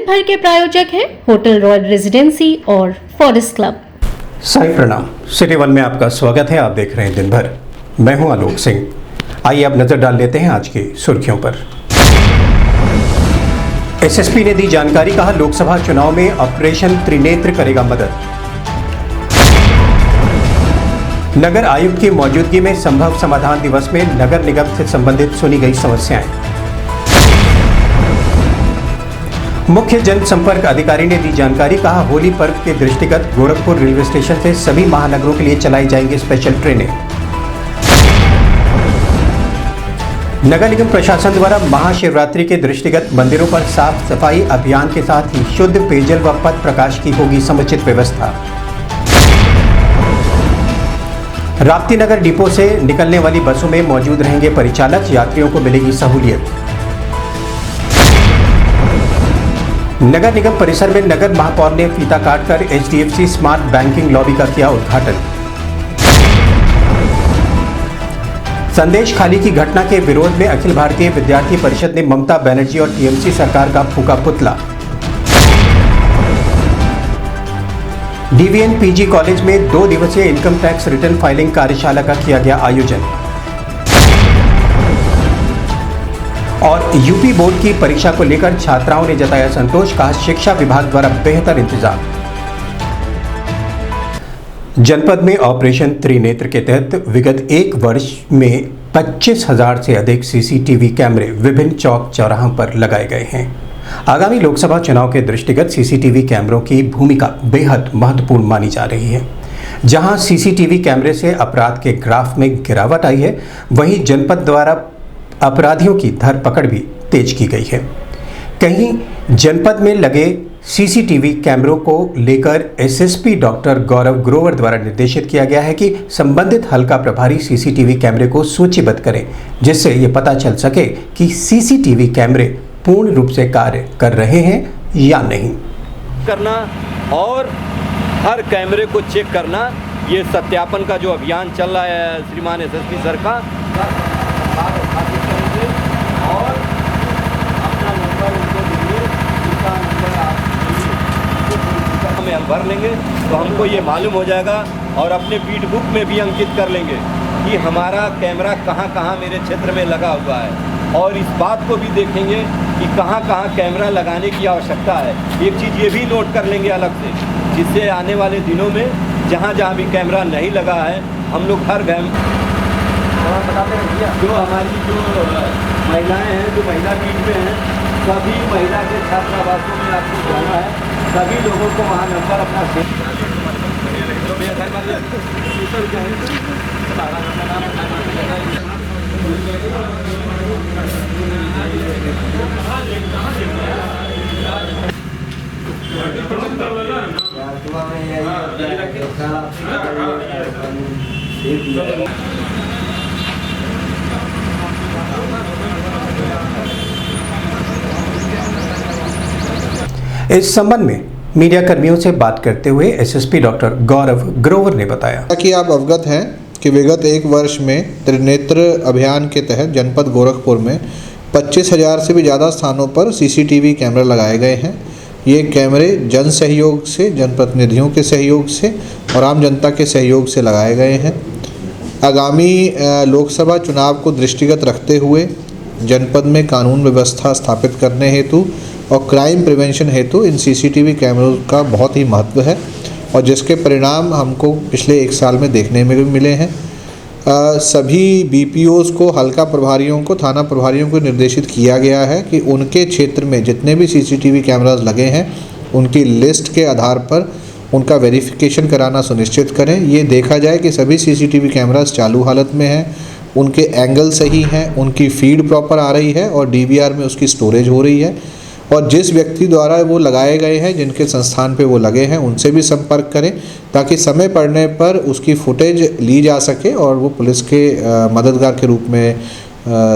भर के प्रायोजक हैं होटल रॉयल रेजिडेंसी और फॉरेस्ट क्लब। साई प्रणाम। सिटी वन में आपका स्वागत है। आप देख रहे हैं दिन भर। मैं हूं आलोक सिंह। आइए अब नजर डाल लेते हैं आज की सुर्खियों पर। एसएसपी ने दी जानकारी, कहा लोकसभा चुनाव में ऑपरेशन त्रिनेत्र करेगा मदद। नगर आयुक्त की मौजूदगी में संभव समाधान दिवस में नगर निगम से संबंधित सुनी गई समस्याएं। मुख्य जनसंपर्क अधिकारी ने दी जानकारी, कहा होली पर्व के दृष्टिगत गोरखपुर रेलवे स्टेशन से सभी महानगरों के लिए चलाई जाएंगी स्पेशल ट्रेनें। नगर निगम प्रशासन द्वारा महाशिवरात्रि के दृष्टिगत मंदिरों पर साफ सफाई अभियान के साथ ही शुद्ध पेयजल व पथ प्रकाश की होगी समुचित व्यवस्था। राप्ती नगर डिपो से निकलने वाली बसों में मौजूद रहेंगे परिचालक, यात्रियों को मिलेगी सहूलियत। नगर निगम परिसर में नगर महापौर ने फीता काटकर एचडीएफसी स्मार्ट बैंकिंग लॉबी का किया उद्घाटन। संदेश खाली की घटना के विरोध में अखिल भारतीय विद्यार्थी परिषद ने ममता बनर्जी और टीएमसी सरकार का फूंका पुतला। डीवीएन पीजी कॉलेज में 2 दिवसीय इनकम टैक्स रिटर्न फाइलिंग कार्यशाला का किया गया आयोजन। और यूपी बोर्ड की परीक्षा को लेकर छात्राओं ने जताया संतोष, कहा शिक्षा विभाग द्वारा बेहतर इंतजाम। जनपद में ऑपरेशन त्रिनेत्र के तहत विगत 1 वर्ष में 25,000 से अधिक सीसीटीवी कैमरे विभिन्न चौक चौराहों पर लगाए गए हैं। आगामी लोकसभा चुनाव के दृष्टिगत सीसीटीवी कैमरों की भूमिका बेहद महत्वपूर्ण मानी जा रही है। जहां सीसीटीवी कैमरे से अपराध के ग्राफ में गिरावट आई है, वहीं जनपद द्वारा अपराधियों की धरपकड़ भी तेज की गई है। कहीं जनपद में लगे सीसीटीवी कैमरों को लेकर एसएसपी डॉक्टर गौरव ग्रोवर द्वारा निर्देशित किया गया है कि संबंधित हल्का प्रभारी सीसीटीवी कैमरे को सूचीबद्ध करें, जिससे ये पता चल सके कि सीसीटीवी कैमरे पूर्ण रूप से कार्य कर रहे हैं या नहीं। करना और हर कैमरे को चेक करना, ये सत्यापन का जो अभियान चल रहा है श्रीमान एसएसपी सर का, और अपना नंबर उनको दीजिए, उसका नंबर आप हमें हम भर लेंगे तो हमको ये मालूम हो जाएगा और अपने बीट बुक में भी अंकित कर लेंगे कि हमारा कैमरा कहाँ कहाँ मेरे क्षेत्र में लगा हुआ है, और इस बात को भी देखेंगे कि कहाँ कहाँ कैमरा लगाने की आवश्यकता है। एक चीज़ ये भी नोट कर लेंगे अलग से, जिससे आने वाले दिनों में जहाँ जहाँ भी कैमरा नहीं लगा है, हम लोग हर बताते हैं जो हमारी जो महिलाएं हैं, जो महिला बीट में हैं, सभी महिला के छात्रावासों में आपको जाना है, सभी लोगों को वहाँ नंबर अपना इस संबंध में मीडिया कर्मियों से बात करते हुए एसएसपी डॉक्टर गौरव ग्रोवर ने बताया कि आप अवगत हैं कि विगत 1 वर्ष में त्रिनेत्र अभियान के तहत जनपद गोरखपुर में 25,000 से भी ज़्यादा स्थानों पर सीसीटीवी कैमरे लगाए गए हैं। ये कैमरे जन सहयोग से, जनप्रतिनिधियों के सहयोग से और आम जनता के सहयोग से लगाए गए हैं। आगामी लोकसभा चुनाव को दृष्टिगत रखते हुए जनपद में कानून व्यवस्था स्थापित करने हेतु और क्राइम प्रिवेंशन हेतु इन सीसीटीवी कैमरों का बहुत ही महत्व है, और जिसके परिणाम हमको पिछले 1 साल में देखने में भी मिले हैं। सभी बीपीओज़ को, हल्का प्रभारियों को, थाना प्रभारियों को निर्देशित किया गया है कि उनके क्षेत्र में जितने भी सीसीटीवी कैमरास लगे हैं, उनकी लिस्ट के आधार पर उनका वेरिफिकेशन कराना सुनिश्चित करें। ये देखा जाए कि सभी सीसीटीवी कैमरास चालू हालत में हैं, उनके एंगल सही हैं, उनकी फीड प्रॉपर आ रही है और डीवीआर में उसकी स्टोरेज हो रही है, और जिस व्यक्ति द्वारा वो लगाए गए हैं, जिनके संस्थान पे वो लगे हैं, उनसे भी संपर्क करें ताकि समय पड़ने पर उसकी फुटेज ली जा सके और वो पुलिस के मददगार के रूप में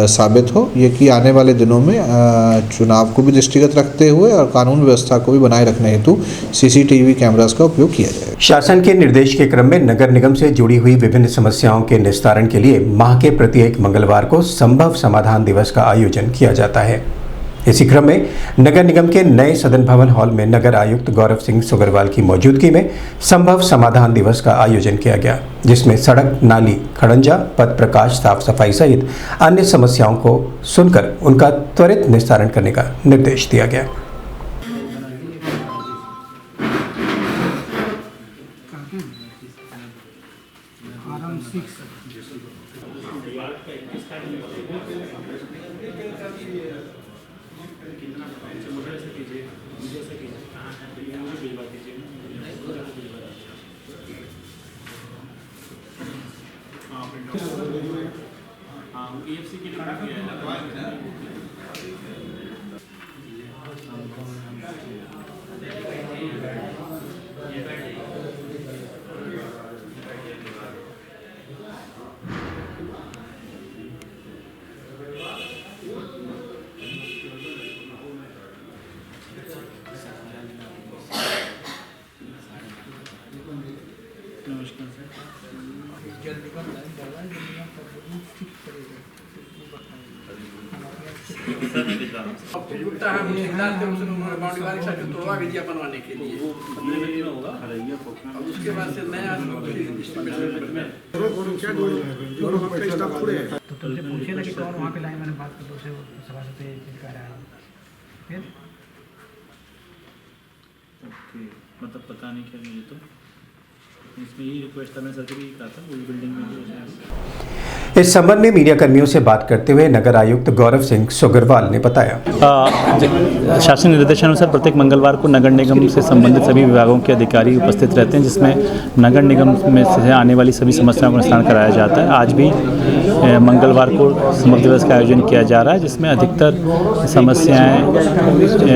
साबित हो। ये कि आने वाले दिनों में चुनाव को भी दृष्टिगत रखते हुए और कानून व्यवस्था को भी बनाए रखने हेतु सीसीटीवी कैमरास का उपयोग किया जाए। शासन के निर्देश के क्रम में नगर निगम से जुड़ी हुई विभिन्न समस्याओं के निस्तारण के लिए माह के प्रत्येक मंगलवार को संभव समाधान दिवस का आयोजन किया जाता है। इसी क्रम में नगर निगम के नए सदन भवन हॉल में नगर आयुक्त गौरव सिंह सोगरवाल की मौजूदगी में संभव समाधान दिवस का आयोजन किया गया, जिसमें सड़क, नाली, खड़ंजा, पथ प्रकाश, साफ सफाई सहित अन्य समस्याओं को सुनकर उनका त्वरित निस्तारण करने का निर्देश दिया गया। बनवाने के लिए उसके बाद से नया तो तुमसे पूछे ना कि कौन वहाँ पे लाइन मैंने बात की तो उसे सभा से कह रहा है फिर मतलब पता नहीं क्या मुझे तो इसमें यही रिक्वेस्ट था, मैं सर भी कहा था वही बिल्डिंग में जो इस संबंध में मीडिया कर्मियों से बात करते हुए नगर आयुक्त गौरव सिंह सोगरवाल ने बताया, शासन निर्देशानुसार प्रत्येक मंगलवार को नगर निगम से संबंधित सभी विभागों के अधिकारी उपस्थित रहते हैं, जिसमें नगर निगम में से आने वाली सभी समस्याओं का निस्तारण कराया जाता है। आज भी मंगलवार को समग्र दिवस का आयोजन किया जा रहा है, जिसमें अधिकतर समस्याएं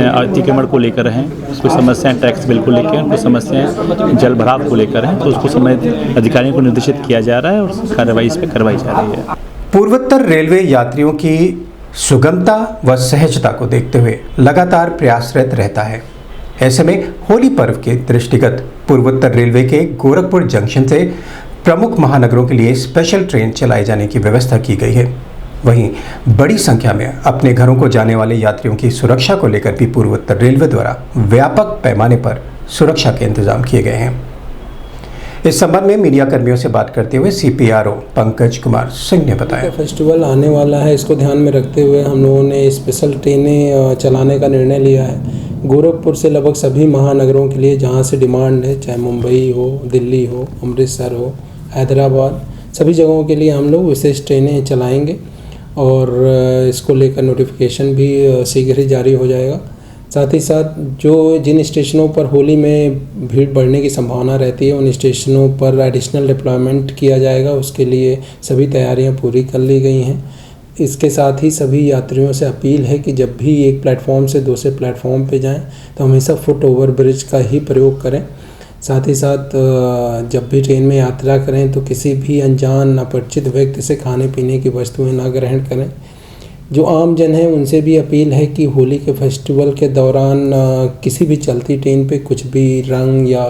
अतिक्रमण को लेकर हैं, कुछ समस्याएं टैक्स बिल को लेकर हैं, कुछ समस्याएं जल भराव को लेकर हैं, तो उसको समय अधिकारियों को निर्देशित किया जा रहा है और कार्रवाई इस पर करवाई जा रही है। पूर्वोत्तर रेलवे यात्रियों की सुगमता व सहजता को देखते हुए लगातार प्रयासरत रहता है। ऐसे में होली पर्व के दृष्टिगत पूर्वोत्तर रेलवे के गोरखपुर जंक्शन से प्रमुख महानगरों के लिए स्पेशल ट्रेन चलाए जाने की व्यवस्था की गई है। वहीं बड़ी संख्या में अपने घरों को जाने वाले यात्रियों की सुरक्षा को लेकर भी पूर्वोत्तर रेलवे द्वारा व्यापक पैमाने पर सुरक्षा के इंतजाम किए गए हैं। इस संबंध में मीडिया कर्मियों से बात करते हुए CPRO पंकज कुमार सिंह ने बताया, फेस्टिवल आने वाला है, इसको ध्यान में रखते हुए हम लोगों ने स्पेशल ट्रेनें चलाने का निर्णय लिया है। गोरखपुर से लगभग सभी महानगरों के लिए जहां से डिमांड है, चाहे मुंबई हो, दिल्ली हो, अमृतसर हो, हैदराबाद, सभी जगहों के लिए हम लोग विशेष ट्रेनें चलाएंगे और इसको लेकर नोटिफिकेशन भी शीघ्र ही जारी हो जाएगा। साथ ही साथ जिन स्टेशनों पर होली में भीड़ बढ़ने की संभावना रहती है, उन स्टेशनों पर एडिशनल डिप्लॉयमेंट किया जाएगा, उसके लिए सभी तैयारियां पूरी कर ली गई हैं। इसके साथ ही सभी यात्रियों से अपील है कि जब भी एक प्लेटफॉर्म से दूसरे प्लेटफॉर्म पे जाएं तो हमेशा फुट ओवर ब्रिज का ही प्रयोग करें। साथ ही साथ जब भी ट्रेन में यात्रा करें तो किसी भी अनजान अपरिचित व्यक्ति से खाने पीने की वस्तुएं ना ग्रहण करें। जो आम जन है उनसे भी अपील है कि होली के फेस्टिवल के दौरान किसी भी चलती ट्रेन पे कुछ भी रंग या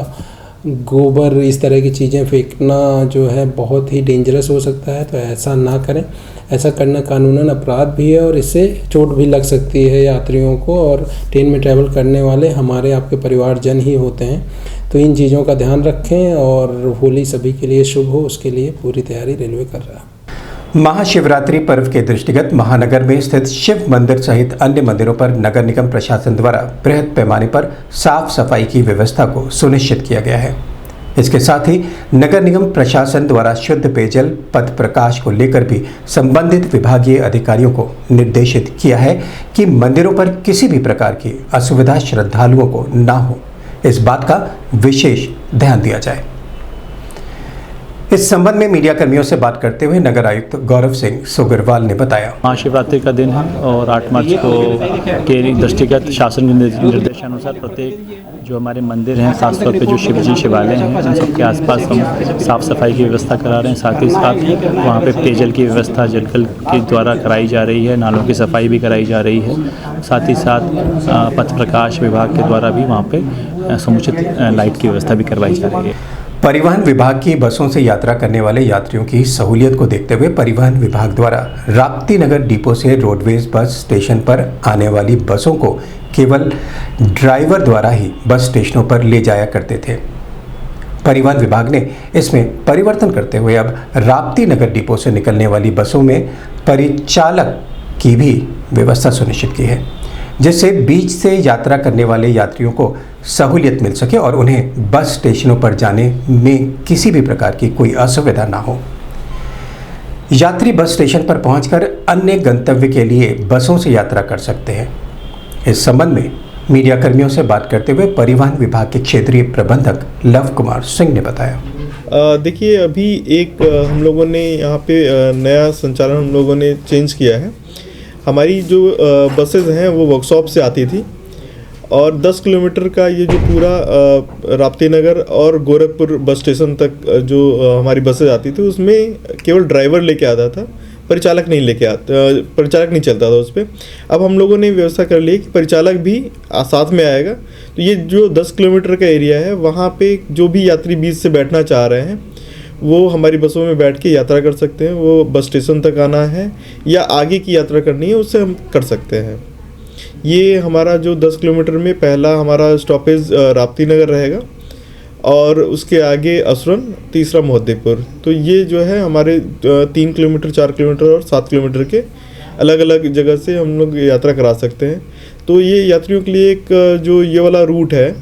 गोबर इस तरह की चीज़ें फेंकना जो है बहुत ही डेंजरस हो सकता है, तो ऐसा ना करें। ऐसा करना कानूनन अपराध भी है और इससे चोट भी लग सकती है यात्रियों को, और ट्रेन में ट्रैवल करने वाले हमारे आपके परिवारजन ही होते हैं। तो इन चीज़ों का ध्यान रखें और होली सभी के लिए शुभ हो, उसके लिए पूरी तैयारी रेलवे कर रहा है। महाशिवरात्रि पर्व के दृष्टिगत महानगर में स्थित शिव मंदिर सहित अन्य मंदिरों पर नगर निगम प्रशासन द्वारा बृहद पैमाने पर साफ सफाई की व्यवस्था को सुनिश्चित किया गया है। इसके साथ ही नगर निगम प्रशासन द्वारा शुद्ध पेयजल, पथ प्रकाश को लेकर भी संबंधित विभागीय अधिकारियों को निर्देशित किया है कि मंदिरों पर किसी भी प्रकार की असुविधा श्रद्धालुओं को ना हो, इस बात का विशेष ध्यान दिया जाए। इस संबंध में मीडिया कर्मियों से बात करते हुए नगर आयुक्त गौरव सिंह सोगरवाल ने बताया, महाशिवरात्रि का दिन है और 8 मार्च को के दृष्टिगत शासन के निर्देशानुसार प्रत्येक जो हमारे मंदिर हैं, खासतौर पे जो शिवजी शिवालय हैं, उन सबके आसपास हम साफ़ सफाई की व्यवस्था करा रहे हैं। साथ ही साथ वहाँ पे पेयजल की व्यवस्था जलकल के द्वारा कराई जा रही है, नालों की सफाई भी कराई जा रही है। साथ ही साथ पथ प्रकाश विभाग के द्वारा भी वहाँ पे समुचित लाइट की व्यवस्था भी करवाई जा रही है। परिवहन विभाग की बसों से यात्रा करने वाले यात्रियों की सहूलियत को देखते हुए परिवहन विभाग द्वारा राप्ती नगर डिपो से रोडवेज बस स्टेशन पर आने वाली बसों को केवल ड्राइवर द्वारा ही बस स्टेशनों पर ले जाया करते थे। परिवहन विभाग ने इसमें परिवर्तन करते हुए अब राप्ती नगर डिपो से निकलने वाली बसों में परिचालक की भी व्यवस्था सुनिश्चित की है, जिससे बीच से यात्रा करने वाले यात्रियों को सहूलियत मिल सके और उन्हें बस स्टेशनों पर जाने में किसी भी प्रकार की कोई असुविधा ना हो। यात्री बस स्टेशन पर पहुंचकर अन्य गंतव्य के लिए बसों से यात्रा कर सकते हैं। इस संबंध में मीडिया कर्मियों से बात करते हुए परिवहन विभाग के क्षेत्रीय प्रबंधक लव कुमार सिंह ने बताया। देखिए, अभी एक हम लोगों ने यहाँ पे नया संचालन हम लोगों ने चेंज किया है। हमारी जो बसेज़ हैं वो वर्कशॉप से आती थी और 10 किलोमीटर का ये जो पूरा राप्ती नगर और गोरखपुर बस स्टेशन तक जो हमारी बसेज आती थी उसमें केवल ड्राइवर लेके आता था, परिचालक नहीं चलता था उस पर। अब हम लोगों ने व्यवस्था कर ली कि परिचालक भी साथ में आएगा। तो ये जो 10 किलोमीटर का एरिया है वहाँ पे जो भी यात्री बीच से बैठना चाह रहे हैं वो हमारी बसों में बैठ के यात्रा कर सकते हैं। वो बस स्टेशन तक आना है या आगे की यात्रा करनी है उससे हम कर सकते हैं। ये हमारा जो 10 किलोमीटर में पहला हमारा स्टॉपेज राप्ती नगर रहेगा और उसके आगे असुरन, तीसरा मोहद्दीपुर। तो ये जो है हमारे 3 किलोमीटर, 4 किलोमीटर और 7 किलोमीटर के अलग अलग जगह से हम लोग यात्रा करा सकते हैं। तो ये यात्रियों के लिए एक जो ये वाला रूट है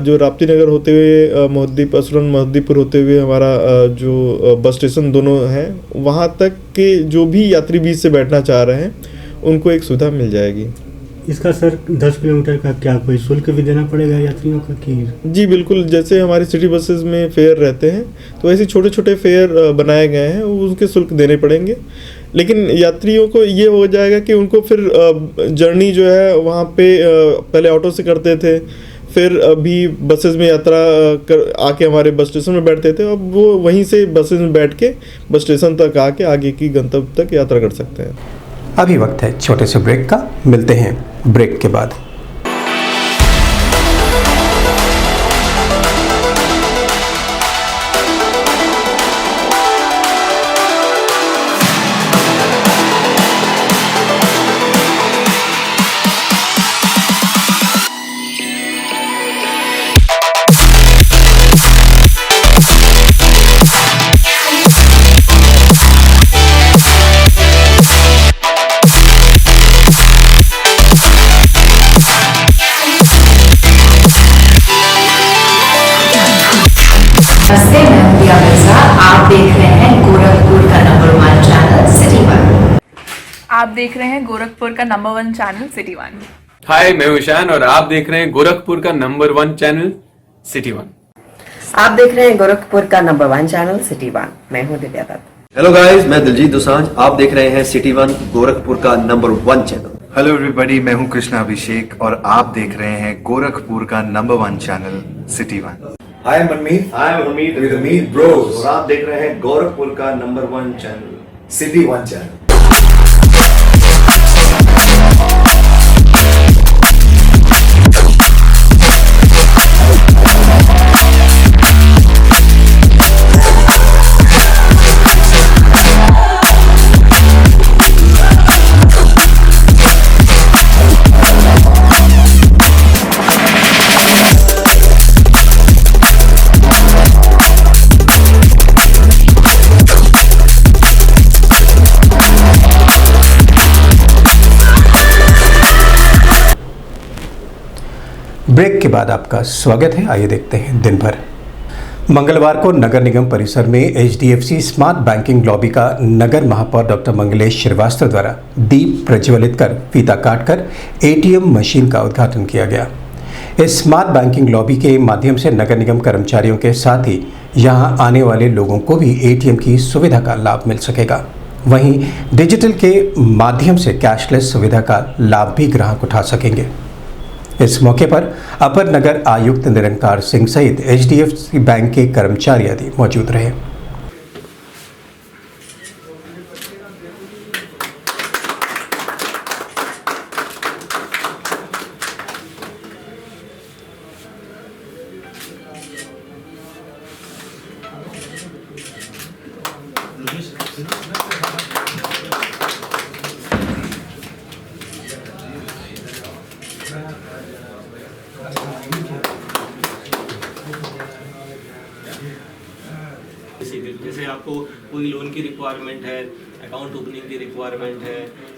जो राप्ती नगर होते हुए असुरन मोहद्दीपुर होते हुए हमारा जो बस स्टेशन दोनों हैं वहाँ तक के जो भी यात्री बीच से बैठना चाह रहे हैं उनको एक सुविधा मिल जाएगी। इसका सर 10 किलोमीटर का क्या कोई शुल्क भी देना पड़ेगा यात्रियों का कि? जी बिल्कुल, जैसे हमारी सिटी बसेस में फेयर रहते हैं तो ऐसे छोटे छोटे फेयर बनाए गए हैं, उनके शुल्क देने पड़ेंगे। लेकिन यात्रियों को ये हो जाएगा कि उनको फिर जर्नी जो है वहाँ पे पहले ऑटो से करते थे, फिर अभी बसेस में यात्रा कर आके हमारे बस स्टेशन में बैठते थे। अब वो वहीं से बसेस में बैठ के बस स्टेशन तक आके आगे की गंतव्य तक यात्रा कर सकते हैं। अभी वक्त है छोटे से ब्रेक का, मिलते हैं ब्रेक के बाद। आप देख रहे हैं गोरखपुर का नंबर 1 चैनल सिटी 1। आप देख रहे हैं गोरखपुर का नंबर 1 चैनल सिटी 1। हाय, मैं ईशान और आप देख रहे हैं गोरखपुर का नंबर 1 चैनल सिटी 1। आप देख रहे हैं गोरखपुर का नंबर 1 चैनल सिटी 1। मैं हूं दिव्या दत्त। हेलो गाइस, मैं दिलजीत दोसांझ। आप देख रहे हैं सिटी 1 गोरखपुर का नंबर 1 चैनल। हेलो एवरीबॉडी, मैं हूं कृष्णा अभिषेक और आप देख रहे हैं गोरखपुर का number 1 channel city 1। Hi, I'm Manmeet. Hi, I'm Hamid with Hamid Bros. और आप देख रहे हैं गोरखपुर का number 1 channel city 1 channel. Break के बाद आपका स्वागत है। आइए देखते हैं दिन भर। मंगलवार को नगर निगम परिसर में HDFC स्मार्ट बैंकिंग लॉबी का नगर महापौर डॉक्टर मंगलेश श्रीवास्तव द्वारा दीप प्रज्वलित कर फीता काटकर ATM मशीन का उद्घाटन किया गया। इस स्मार्ट बैंकिंग लॉबी के माध्यम से नगर निगम कर्मचारियों के साथ ही यहां आने वाले लोगों को भी ATM की सुविधा का लाभ मिल सकेगा। वहीं डिजिटल के माध्यम से कैशलेस सुविधा का लाभ भी ग्राहक उठा सकेंगे। इस मौके पर अपर नगर आयुक्त निरंकार सिंह सहित HDFC बैंक के कर्मचारी आदि मौजूद रहे। आपको कोई लोन की रिक्वायरमेंट है, अकाउंट ओपनिंग की रिक्वायरमेंट है,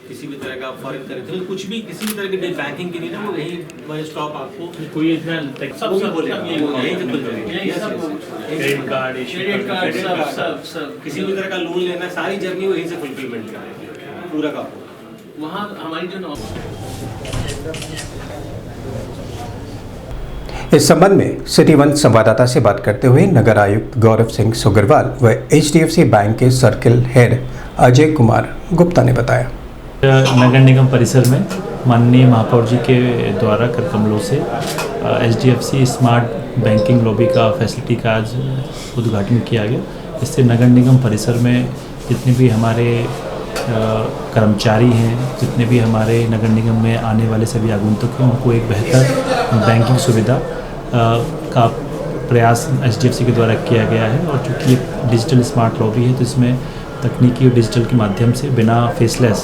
किसी भी तरह का फॉरेन करेंसी, तो कुछ भी किसी भी तरह की बैंकिंग की नहीं ना, वो यही वन स्टॉप आपको कोई इतना सब यही से खुल जाएगा। क्रेडिट कार्ड सब किसी भी तरह का लोन लेना, सारी जर्नी वहीं से फुलफिलमेंट करेंगे पूरा का वहाँ हमारी जो इस संबंध में सिटी वन संवाददाता से बात करते हुए नगर आयुक्त गौरव सिंह सोगरवाल व HDFC बैंक के सर्किल हेड अजय कुमार गुप्ता ने बताया। नगर निगम परिसर में माननीय महापौर जी के द्वारा कर कमलों से HDFC स्मार्ट बैंकिंग लॉबी का फैसिलिटी का आज उद्घाटन किया गया। इससे नगर निगम परिसर में जितने भी हमारे कर्मचारी हैं, जितने भी हमारे नगर निगम में आने वाले सभी आगंतुक हैं, उनको एक बेहतर बैंकिंग सुविधा का प्रयास HDFC के द्वारा किया गया है। और चूँकि ये डिजिटल स्मार्ट लॉबी है तो इसमें तकनीकी और डिजिटल के माध्यम से बिना फेसलेस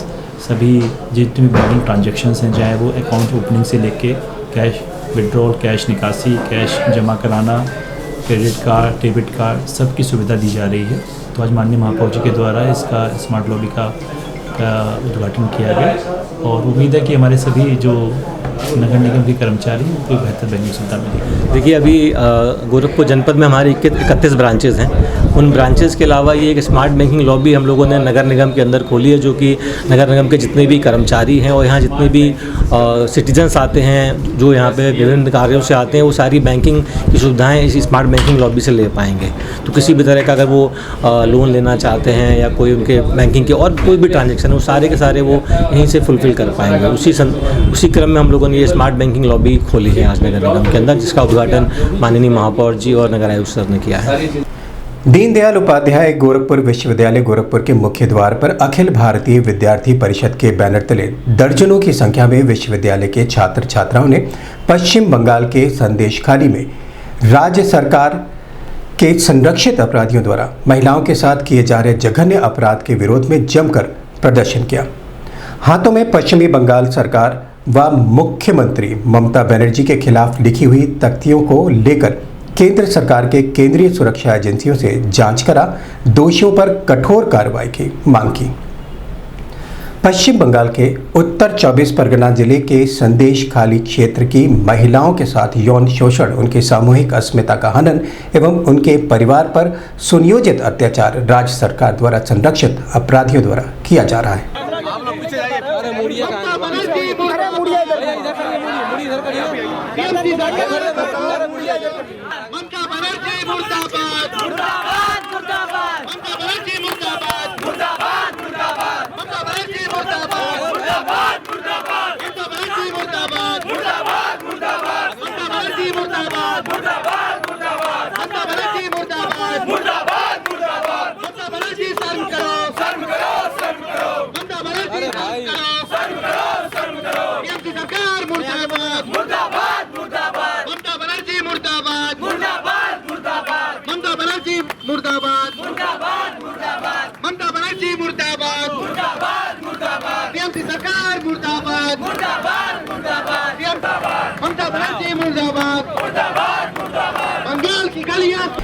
सभी जितने भी बैंकिंग ट्रांजैक्शंस हैं, चाहे वो अकाउंट ओपनिंग से लेके कैश विड्रॉल, कैश निकासी, कैश जमा कराना, क्रेडिट कार्ड, डेबिट कार्ड, सब की सुविधा दी जा रही है। तो आज माननीय महापौर जी के द्वारा इसका स्मार्ट लॉबी का उद्घाटन किया गया और उम्मीद है कि हमारे सभी जो नगर निगम के कर्मचारी उनको बेहतर बैंकिंग सुविधा मिलेगी। देखिए, अभी गोरखपुर जनपद में हमारे 31 ब्रांचेज़ हैं। उन ब्रांचेज़ के अलावा ये एक स्मार्ट बैंकिंग लॉबी हम लोगों ने नगर निगम के अंदर खोली है, जो कि नगर निगम के जितने भी कर्मचारी हैं और यहाँ जितने भी सिटीजन्स आते हैं जो यहाँ पे विभिन्न कार्यों से आते हैं, वो सारी बैंकिंग की सुविधाएँ इस स्मार्ट बैंकिंग लॉबी से ले पाएंगे। तो किसी भी तरह का अगर वो लोन लेना चाहते हैं या कोई उनके बैंकिंग के और कोई भी ट्रांजेक्शन है, वो सारे के सारे वो यहीं से फुलफ़िल कर पाएंगे। उसी क्रम में हम लोगों ने ये स्मार्ट बैंकिंग लॉबी खोली है आज नगर निगम के अंदर, जिसका उद्घाटन माननीय महापौर जी और नगर आयुक्त सर ने किया है। दीनदयाल उपाध्याय गोरखपुर विश्वविद्यालय गोरखपुर के मुख्य द्वार पर अखिल भारतीय विद्यार्थी परिषद के बैनर तले दर्जनों की संख्या में विश्वविद्यालय के छात्र छात्राओं ने पश्चिम बंगाल के संदेशखाली में राज्य सरकार के संरक्षित अपराधियों द्वारा महिलाओं के साथ किए जा रहे जघन्य अपराध के विरोध में जमकर प्रदर्शन किया। हाथों में पश्चिमी बंगाल सरकार व मुख्यमंत्री ममता बनर्जी के खिलाफ लिखी हुई तख्तियों को लेकर केंद्र सरकार के केंद्रीय सुरक्षा एजेंसियों से जांच करा दोषियों पर कठोर कार्रवाई की मांग की। पश्चिम बंगाल के उत्तर 24 परगना जिले के संदेशखाली क्षेत्र की महिलाओं के साथ यौन शोषण, उनकी सामूहिक अस्मिता का हनन एवं उनके परिवार पर सुनियोजित अत्याचार राज्य सरकार द्वारा संरक्षित अपराधियों द्वारा किया जा रहा है।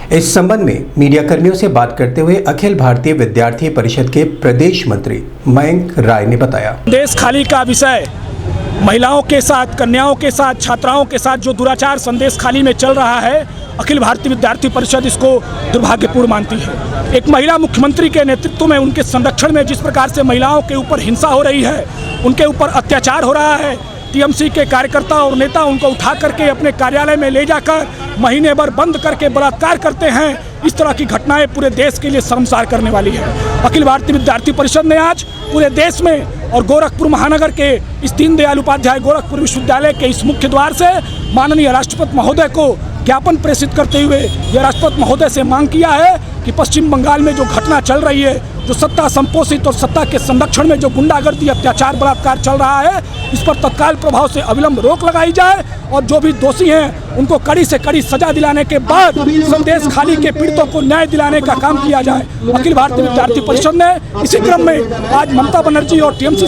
इस संबंध में मीडिया कर्मियों से बात करते हुए अखिल भारतीय विद्यार्थी परिषद के प्रदेश मंत्री मयंक राय ने बताया, संदेशखाली का विषय महिलाओं के साथ, कन्याओं के साथ, छात्राओं के साथ जो दुराचार संदेशखाली में चल रहा है, अखिल भारतीय विद्यार्थी परिषद इसको दुर्भाग्यपूर्ण मानती है। एक महिला मुख्यमंत्री के नेतृत्व में, उनके संरक्षण में जिस प्रकार से महिलाओं के ऊपर हिंसा हो रही है, उनके ऊपर अत्याचार हो रहा है, टीएमसी के कार्यकर्ता और नेता उनको उठा करके अपने कार्यालय में ले जाकर महीने भर बंद करके बलात्कार करते हैं। इस तरह की घटनाएं पूरे देश के लिए शर्मसार करने वाली है। अखिल भारतीय विद्यार्थी परिषद ने आज पूरे देश में और गोरखपुर महानगर के इस दीनदयाल उपाध्याय गोरखपुर विश्वविद्यालय के इस मुख्य द्वार से माननीय राष्ट्रपति महोदय को ज्ञापन प्रेषित करते हुए यह राष्ट्रपति महोदय से मांग किया है कि पश्चिम बंगाल में जो घटना चल रही है, जो सत्ता संपोषित और सत्ता के संरक्षण में जो गुंडागर्दी, अत्याचार, बलात्कार चल रहा है, इस पर तत्काल प्रभाव से अविलंब रोक लगाई जाए और जो भी दोषी हैं उनको कड़ी से कड़ी सजा दिलाने के बाद संदेशखाली के पीड़ितों को न्याय दिलाने का काम किया जाए। अखिल भारतीय विद्यार्थी परिषद ने इसी क्रम में आज ममता बनर्जी और टीएमसी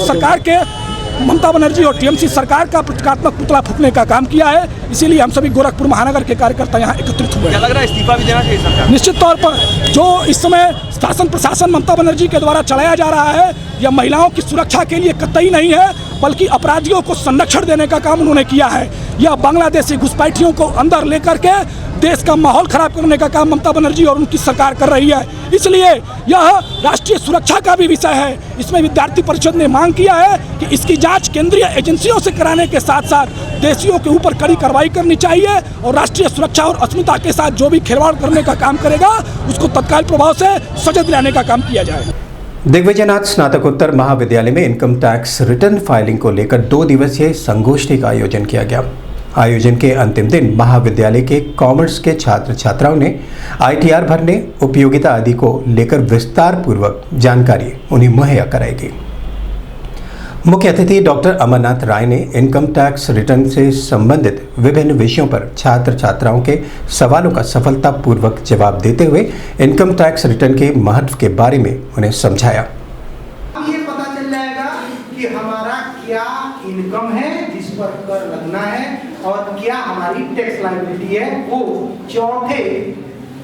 सरकार का प्रतीकात्मक पुतला फूंकने का काम किया है। इसीलिए हम सभी गोरखपुर महानगर के कार्यकर्ता यहाँ एकत्रित हुए। क्या लग रहा है इस्तीफा भी देना चाहिए सरकार? निश्चित तौर पर जो इस समय शासन प्रशासन ममता बनर्जी के द्वारा चलाया जा रहा है, यह महिलाओं की सुरक्षा के लिए कतई नहीं है, बल्कि अपराधियों को संरक्षण देने का काम उन्होंने किया है। यह बांग्लादेशी घुसपैठियों को अंदर लेकर के देश का माहौल खराब करने का काम ममता बनर्जी और उनकी सरकार कर रही है। इसलिए यह राष्ट्रीय सुरक्षा का भी विषय है। इसमें विद्यार्थी परिषद ने मांग किया है कि इसकी जांच केंद्रीय एजेंसियों से कराने के साथ साथ देशियों के ऊपर कड़ी कार्रवाई करनी चाहिए और राष्ट्रीय सुरक्षा और अस्मिता के साथ जो भी खिलवाड़ करने का काम करेगा उसको तत्काल प्रभाव से सजा दिलाने का काम किया जाए। दिग्विजयनाथ स्नातकोत्तर महाविद्यालय में इनकम टैक्स रिटर्न फाइलिंग को लेकर 2 दिवसीय संगोष्ठी का आयोजन किया गया। आयोजन के अंतिम दिन महाविद्यालय के कॉमर्स के छात्र छात्राओं ने ITR भरने, उपयोगिता आदि को लेकर विस्तार पूर्वक जानकारी उन्हें मुहैया कराई गई। मुख्य अतिथि डॉक्टर अमरनाथ राय ने इनकम टैक्स रिटर्न से संबंधित विभिन्न विषयों पर छात्र छात्राओं के सवालों का सफलतापूर्वक जवाब देते हुए इनकम टैक्स रिटर्न के महत्व के बारे में उन्हें समझाया। ये पता चल जाएगा कि हमारा क्या इनकम है जिस पर कर लगना है और क्या हमारी टैक्स लायबिलिटी है, वो चौथे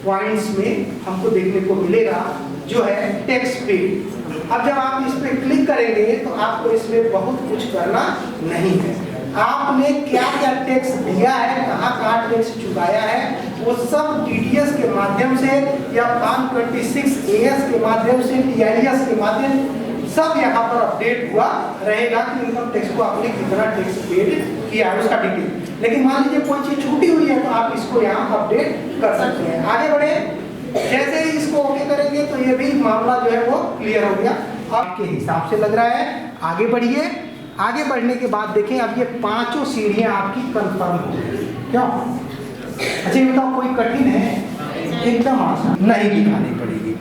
पॉइंट्स में हमको देखने को मिलेगा जो है टैक्स पेड। अब जब आप इस पे क्लिक करेंगे तो आपको इसमें बहुत कुछ करना नहीं है। आपने क्या क्या टैक्स दिया है, कहाँ टैक्स चुकाया है, वो सब TDS के माध्यम से या 526AS के माध्यम से, TIS के माध्यम सब यहाँ पर अपडेट हुआ रहेगा कि इनकम टैक्स को आपने कितना टैक्स पेड किया है उसका डिटेल। लेकिन मान लीजिए कोई चीज छूटी हुई है तो आप इसको यहाँ अपडेट कर सकते हैं। आगे बढ़े, जैसे ही इसको ओके करेंगे तो ये भी मामला जो है वो क्लियर हो गया। आपके हिसाब से लग रहा है, आगे बढ़िए। आगे बढ़ने के बाद देखें, अब ये 5 सीढ़ियाँ आपकी कंफर्म हो गई। क्यों? अच्छा ये बताओ, कोई कठिन है? एकदम आसान, नहीं दिखानी पड़ेगी।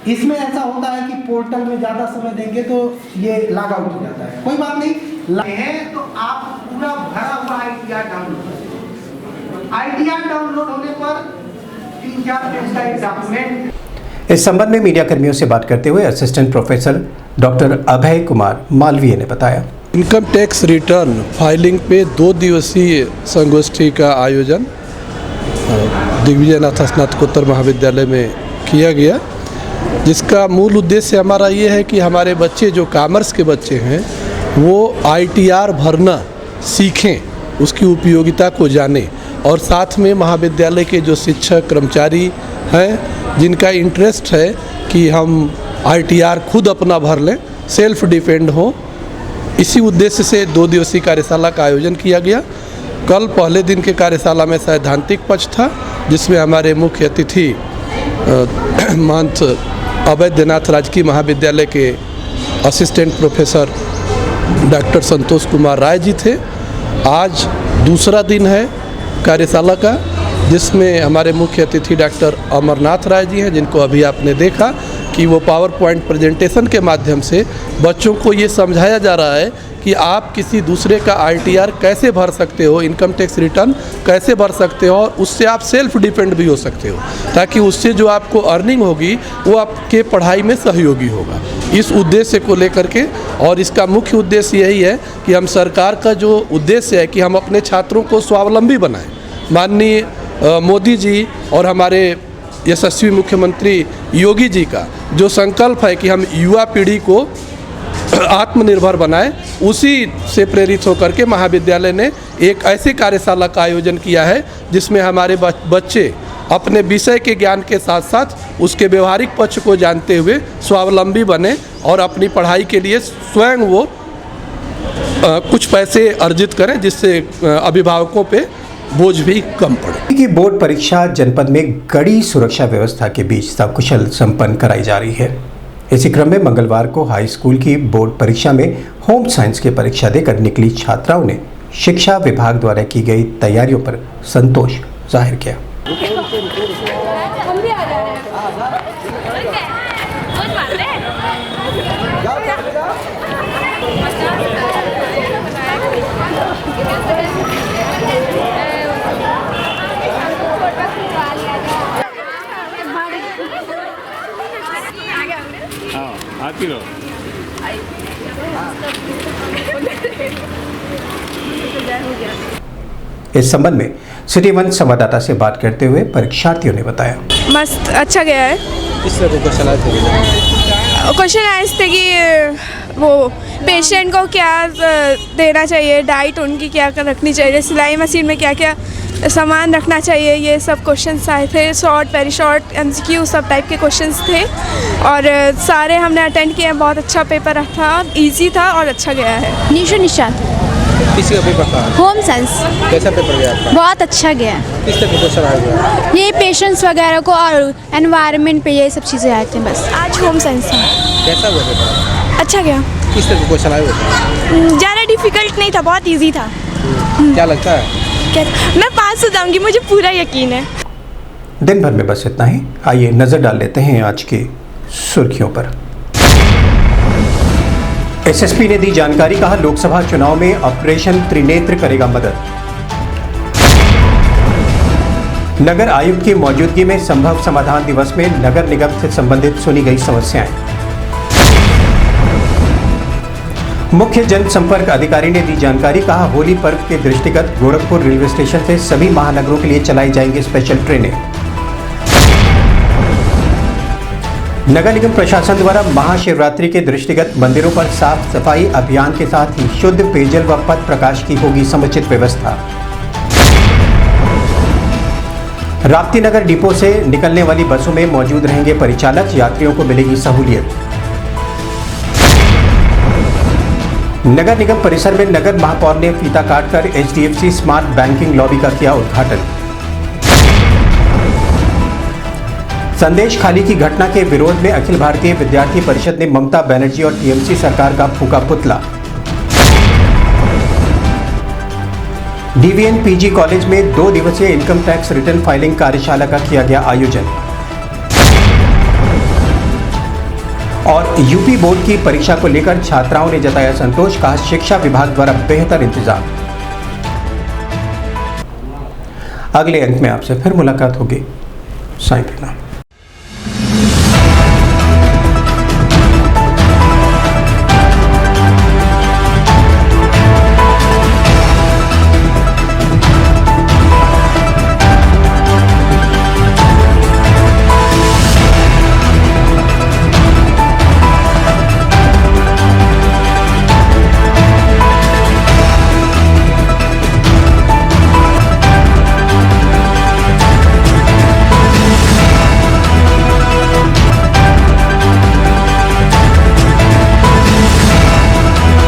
इसमें ऐसा होता है कि पोर्टल में ज़्यादा समय देंगे तो ये लॉग आउट हो जाता है, कोई बात नहीं है। तो आप पूरा भरा हुआ ITR डाउनलोड करें। ITR डाउनलोड होने पर 3-4 पेज का एक डॉक्यूमेंट। इस संबंध में मीडिया कर्मियों से बात करते हुए assistant professor doctor Abhay Kumar Malviya ने बताया, इनकम टैक्स रिटर्न फाइलिंग पे 2 दिवसीय संगोष्ठी का आयोजन दिग्विजयनाथ स्नातकोत्तर महाविद्यालय में किया गया, जिसका मूल उद्देश्य हमारा ये है कि हमारे बच्चे जो कॉमर्स के बच्चे हैं वो ITR भरना सीखें, उसकी उपयोगिता को जानें और साथ में महाविद्यालय के जो शिक्षक कर्मचारी हैं जिनका इंटरेस्ट है कि हम ITR खुद अपना भर लें, सेल्फ डिपेंड हो, इसी उद्देश्य से 2 दिवसीय कार्यशाला का आयोजन किया गया। कल पहले दिन के कार्यशाला में सैद्धांतिक पक्ष था जिसमें हमारे मुख्य अतिथि महंत अवैधनाथ राजकीय महाविद्यालय के assistant professor doctor Santosh Kumar Rai ji थे। आज दूसरा दिन है कार्यशाला का जिसमें हमारे मुख्य अतिथि डॉक्टर अमरनाथ राय जी हैं, जिनको अभी आपने देखा कि वो पावर पॉइंट प्रेजेंटेशन के माध्यम से बच्चों को ये समझाया जा रहा है कि आप किसी दूसरे का ITR कैसे भर सकते हो, इनकम टैक्स रिटर्न कैसे भर सकते हो और उससे आप सेल्फ डिपेंड भी हो सकते हो, ताकि उससे जो आपको अर्निंग होगी वो आपके पढ़ाई में सहयोगी होगा। इस उद्देश्य को लेकर के, और इसका मुख्य उद्देश्य यही है कि हम सरकार का जो उद्देश्य है कि हम अपने छात्रों को स्वावलंबी बनाएं। माननीय मोदी जी और हमारे यशस्वी मुख्यमंत्री योगी जी का जो संकल्प है कि हम युवा पीढ़ी को आत्मनिर्भर बनाएं, उसी से प्रेरित होकर के महाविद्यालय ने एक ऐसे कार्यशाला का आयोजन किया है जिसमें हमारे बच्चे अपने विषय के ज्ञान के साथ साथ उसके व्यवहारिक पक्ष को जानते हुए स्वावलंबी बने और अपनी पढ़ाई के लिए स्वयं वो कुछ पैसे अर्जित करें, जिससे अभिभावकों पे बोझ भी कम पड़े। की बोर्ड परीक्षा जनपद में कड़ी सुरक्षा व्यवस्था के बीच सकुशल संपन्न कराई जा रही है। इसी क्रम में मंगलवार को हाई स्कूल की बोर्ड परीक्षा में होम साइंस की परीक्षा देकर निकली छात्राओं ने शिक्षा विभाग द्वारा की गई तैयारियों पर संतोष जाहिर किया। आती रहो। इस संबंध में सिटी वन संवाददाता से बात करते हुए परीक्षार्थियों ने बताया, मस्त अच्छा गया है। किस तरह के क्वेश्चन आए थे? क्वेश्चन आए थे कि वो पेशेंट को क्या देना चाहिए, डाइट उनकी क्या रखनी चाहिए, सिलाई मशीन में क्या क्या सामान रखना चाहिए, ये सब क्वेश्चंस आए थे। शॉर्ट, वेरी शॉर्ट, MCQ सब टाइप के क्वेश्चंस थे और सारे हमने अटेंड किए। बहुत अच्छा पेपर था, इजी था और अच्छा गया है। निशु निशांत। किसी का पेपर था? Home science. कैसा पेपर गया आपका? बहुत अच्छा गया। किस तरह के क्वेश्चन आए हुए? ये पेशेंट्स वगैरह को और एनवायरनमेंट पे ये सब चीज़ें आए थे बस। आज होम साइंस था। कैसा हुआ पेपर? अच्छा गया। किस तरह के क्वेश्चन आए हुए? ज़्यादा डिफिकल्ट नहीं था, बहुत ईजी था। क्या लगता है? मैं पास हो जाऊंगी, मुझे पूरा यकीन है। दिन भर में बस इतना ही। आइए नजर डाल लेते हैं आज की सुर्खियों पर। एसएसपी ने दी जानकारी, कहा लोकसभा चुनाव में ऑपरेशन त्रिनेत्र करेगा मदद। नगर आयुक्त की मौजूदगी में संभव समाधान दिवस में नगर निगम से संबंधित सुनी गई समस्याएं। मुख्य जनसंपर्क अधिकारी ने दी जानकारी, कहा होली पर्व के दृष्टिगत गोरखपुर रेलवे स्टेशन से सभी महानगरों के लिए चलाई जाएंगी स्पेशल ट्रेनें। नगर निगम प्रशासन द्वारा महाशिवरात्रि के दृष्टिगत मंदिरों पर साफ सफाई अभियान के साथ ही शुद्ध पेयजल व पथ प्रकाश की होगी समुचित व्यवस्था। राप्ती नगर डिपो से निकलने वाली बसों में मौजूद रहेंगे परिचालक, यात्रियों को मिलेगी सहूलियत। नगर निगम परिसर में नगर महापौर ने फीता काटकर HDFC स्मार्ट बैंकिंग लॉबी का किया उद्घाटन। संदेश खाली की घटना के विरोध में अखिल भारतीय विद्यार्थी परिषद ने ममता बनर्जी और TMC सरकार का फूका पुतला। DVN PG कॉलेज में 2 दिवसीय इनकम टैक्स रिटर्न फाइलिंग कार्यशाला का किया गया आयोजन। और यूपी बोर्ड की परीक्षा को लेकर छात्राओं ने जताया संतोष, कहा शिक्षा विभाग द्वारा बेहतर इंतजाम। अगले अंक में आपसे फिर मुलाकात होगी। साईं प्रणाम।